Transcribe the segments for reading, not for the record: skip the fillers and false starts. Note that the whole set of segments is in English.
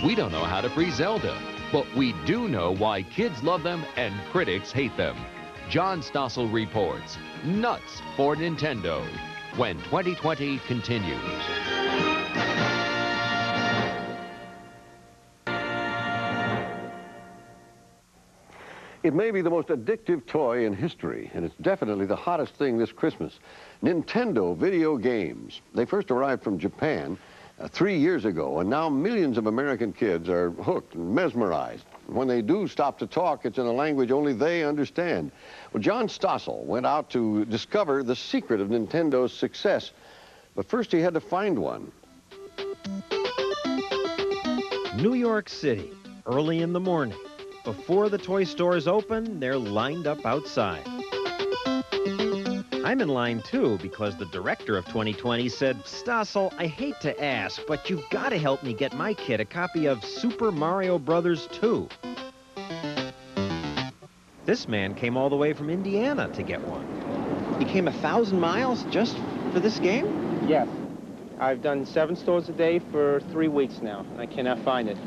We don't know how to free Zelda, but we do know why kids love them and critics hate them. John Stossel reports, nuts for Nintendo, when 2020 continues. It may be the most addictive toy in history, and it's definitely the hottest thing this Christmas. Nintendo video games. They first arrived from Japan 3 years ago, and now millions of American kids are hooked and mesmerized. When they do stop to talk, it's in a language only they understand. Well, John Stossel went out to discover the secret of Nintendo's success, but first he had to find one. New York City, early in the morning. Before the toy stores open, they're lined up outside. I'm in line too because the director of 2020 said, "Stossel, I hate to ask, but you've got to help me get my kid a copy of Super Mario Brothers 2. This man came all the way from Indiana to get one. He came 1,000 miles just for this game? Yes. I've done 7 stores a day for 3 weeks now, and I cannot find it.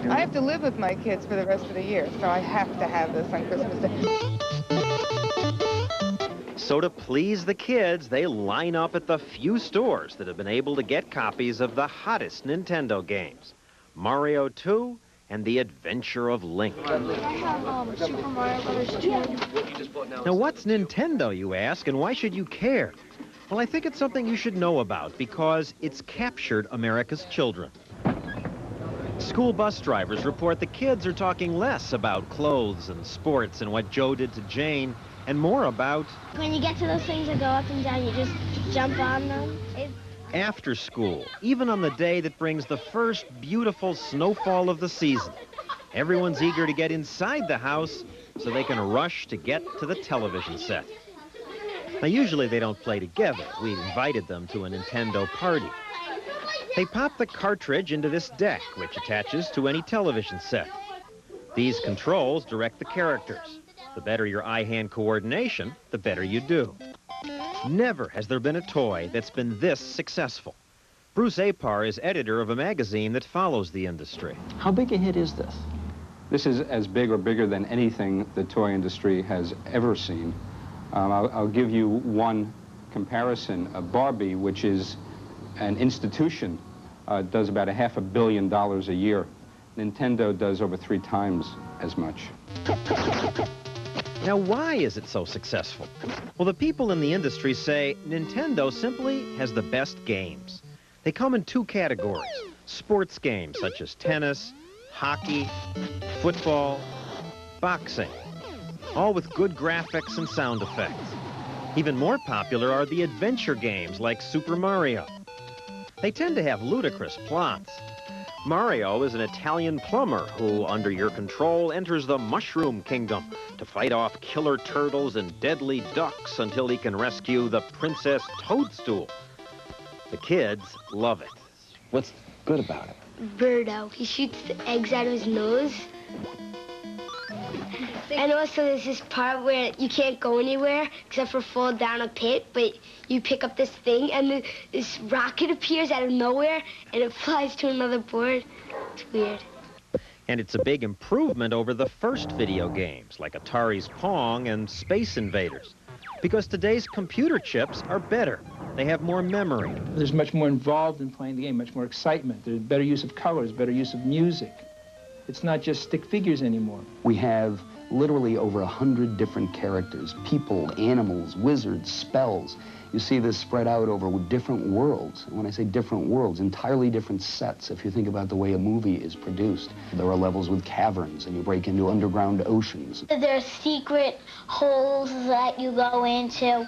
I have to live with my kids for the rest of the year, so I have to have this on Christmas Day. So to please the kids, they line up at the few stores that have been able to get copies of the hottest Nintendo games, Mario 2 and The Adventure of Link. I have Super Mario Brothers 2. Now what's Nintendo, you ask, and why should you care? Well, I think it's something you should know about because it's captured America's children. School bus drivers report the kids are talking less about clothes and sports and what Joe did to Jane, and more about... When you get to those things that go up and down, you just jump on them. After school, even on the day that brings the first beautiful snowfall of the season. Everyone's eager to get inside the house so they can rush to get to the television set. Now, usually they don't play together. We invited them to a Nintendo party. They pop the cartridge into this deck, which attaches to any television set. These controls direct the characters. The better your eye-hand coordination, the better you do. Never has there been a toy that's been this successful. Bruce Apar is editor of a magazine that follows the industry. How big a hit is this? This is as big or bigger than anything the toy industry has ever seen. I'll give you one comparison. Barbie, which is an institution, does about $500 million a year. Nintendo does over 3 times as much. Now, why is it so successful? Well, the people in the industry say Nintendo simply has the best games. They come in 2 categories. Sports games such as tennis, hockey, football, boxing, all with good graphics and sound effects. Even more popular are the adventure games like Super Mario. They tend to have ludicrous plots. Mario is an Italian plumber who, under your control, enters the Mushroom Kingdom to fight off killer turtles and deadly ducks until he can rescue the Princess Toadstool. The kids love it. What's good about it? Birdo. He shoots the eggs out of his nose. And also there's this part where you can't go anywhere except for fall down a pit, but you pick up this thing and this rocket appears out of nowhere and it flies to another board. It's weird. And it's a big improvement over the first video games like Atari's Pong and Space Invaders, because today's computer chips are better. They have more memory. There's much more involved in playing the game, much more excitement. There's better use of colors, better use of music. It's not just stick figures anymore. We have literally over 100 different characters, people, animals, wizards, spells. You see this spread out over different worlds. When I say different worlds, entirely different sets. If you think about the way a movie is produced, there are levels with caverns, and you break into underground oceans. There are secret holes that you go into.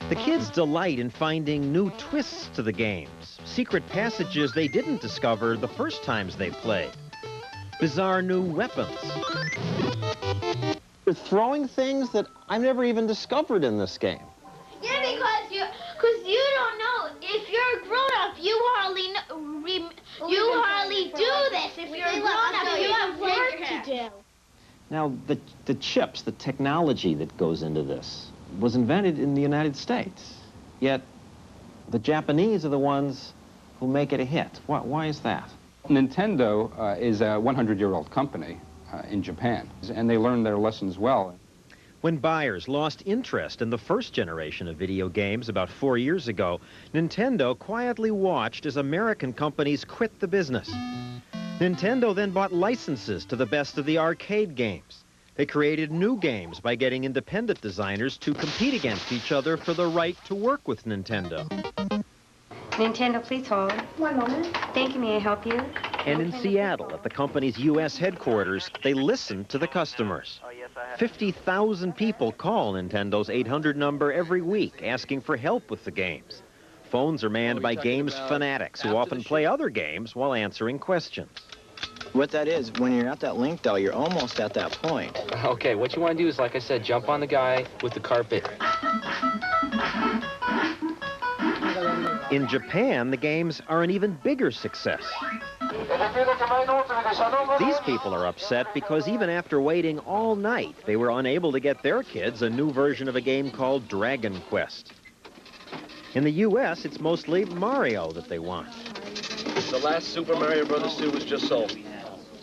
The kids delight in finding new twists to the games, secret passages they didn't discover the first times they played, bizarre new weapons. You're throwing things that I've never even discovered in this game. Yeah, because you don't know. If you're a grown-up, you hardly do this. If you're a grown-up, you have work to do. Now, the chips, the technology that goes into this, was invented in the United States. Yet, the Japanese are the ones who make it a hit. Why is that? Nintendo is a 100-year-old company in Japan, and they learned their lessons well. When buyers lost interest in the first generation of video games about 4 years ago, Nintendo quietly watched as American companies quit the business. Nintendo then bought licenses to the best of the arcade games. They created new games by getting independent designers to compete against each other for the right to work with Nintendo. Nintendo, please hold. One moment. Thank you. May I help you? And in Seattle, at the company's U.S. headquarters, they listened to the customers. 50,000 people call Nintendo's 800 number every week asking for help with the games. Phones are manned by games fanatics who often play other games while answering questions. What that is, when you're at that link, though, you're almost at that point. Okay, what you want to do is, like I said, jump on the guy with the carpet. In Japan, the games are an even bigger success. These people are upset because even after waiting all night, they were unable to get their kids a new version of a game called Dragon Quest. In the U.S., it's mostly Mario that they want. The last Super Mario Bros. 2 was just sold.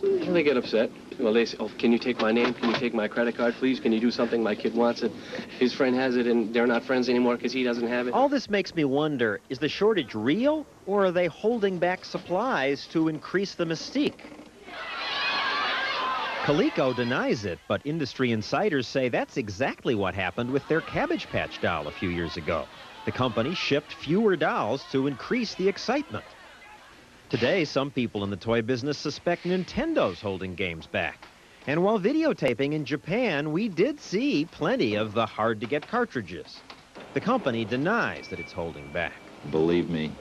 They get upset. Well, they say, oh, can you take my name? Can you take my credit card, please? Can you do something? My kid wants it. His friend has it, and they're not friends anymore because he doesn't have it. All this makes me wonder, is the shortage real, or are they holding back supplies to increase the mystique? Coleco denies it, but industry insiders say that's exactly what happened with their Cabbage Patch doll a few years ago. The company shipped fewer dolls to increase the excitement. Today, some people in the toy business suspect Nintendo's holding games back. And while videotaping in Japan, we did see plenty of the hard-to-get cartridges. The company denies that it's holding back. Believe me,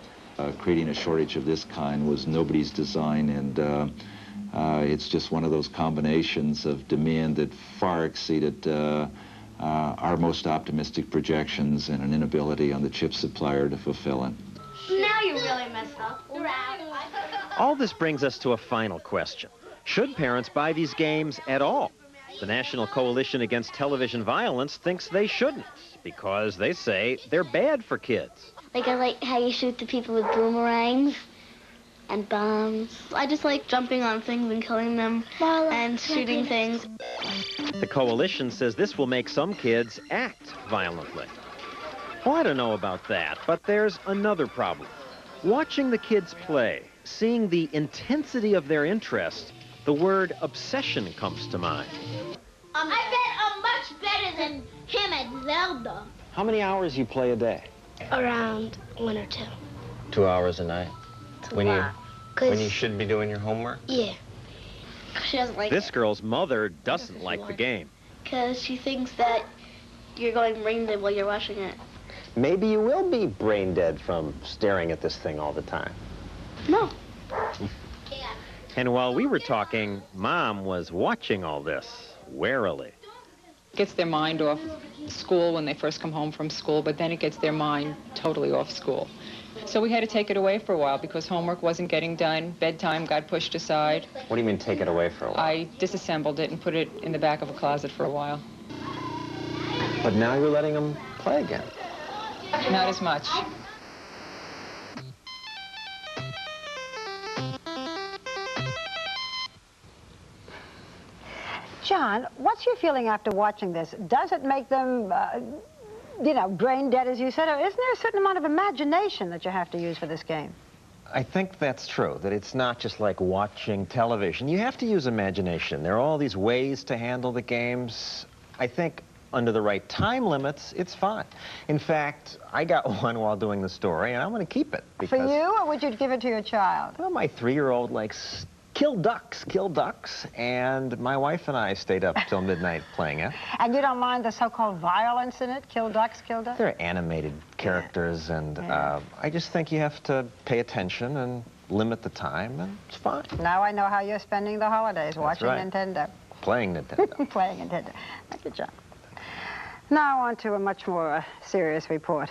creating a shortage of this kind was nobody's design, and it's just one of those combinations of demand that far exceeded our most optimistic projections and an inability on the chip supplier to fulfill it. Now you really messed up. You're out. All this brings us to a final question. Should parents buy these games at all? The National Coalition Against Television Violence thinks they shouldn't because they say they're bad for kids. Like, I like how you shoot the people with boomerangs and bombs. I just like jumping on things and killing them and shooting things. The coalition says this will make some kids act violently. Well, I don't know about that, but there's another problem. Watching the kids play, seeing the intensity of their interest, the word obsession comes to mind. I bet I'm much better than him at Zelda. How many hours you play a day? Around 1 or 2. 2 hours a night. It's a When lot. you should be doing your homework? Yeah. She doesn't like This it. girl's mother doesn't like the game. Because she thinks that you're going brain dead while you're watching it. Maybe you will be brain dead from staring at this thing all the time. No. And while we were talking, Mom was watching all this warily. Gets their mind off school when they first come home from school, but then it gets their mind totally off school. So we had to take it away for a while because homework wasn't getting done, bedtime got pushed aside. What do you mean take it away for a while? I disassembled it and put it in the back of a closet for a while. But now you're letting them play again. Not as much. John, what's your feeling after watching this? Does it make them, you know, brain dead, as you said, or isn't there a certain amount of imagination that you have to use for this game? I think that's true, that it's not just like watching television. You have to use imagination. There are all these ways to handle the games. I think under the right time limits, it's fine. In fact, I got one while doing the story, and I'm going to keep it. For you, or would you give it to your child? Well, my 3-year-old likes kill ducks, and my wife and I stayed up till midnight playing it. And you don't mind the so-called violence in it? Kill ducks, kill ducks? They're animated characters, and I just think you have to pay attention and limit the time, and it's fine. Now I know how you're spending the holidays, watching right. Nintendo. Playing Nintendo. Playing Nintendo. Thank you, John. Now on to a much more serious report.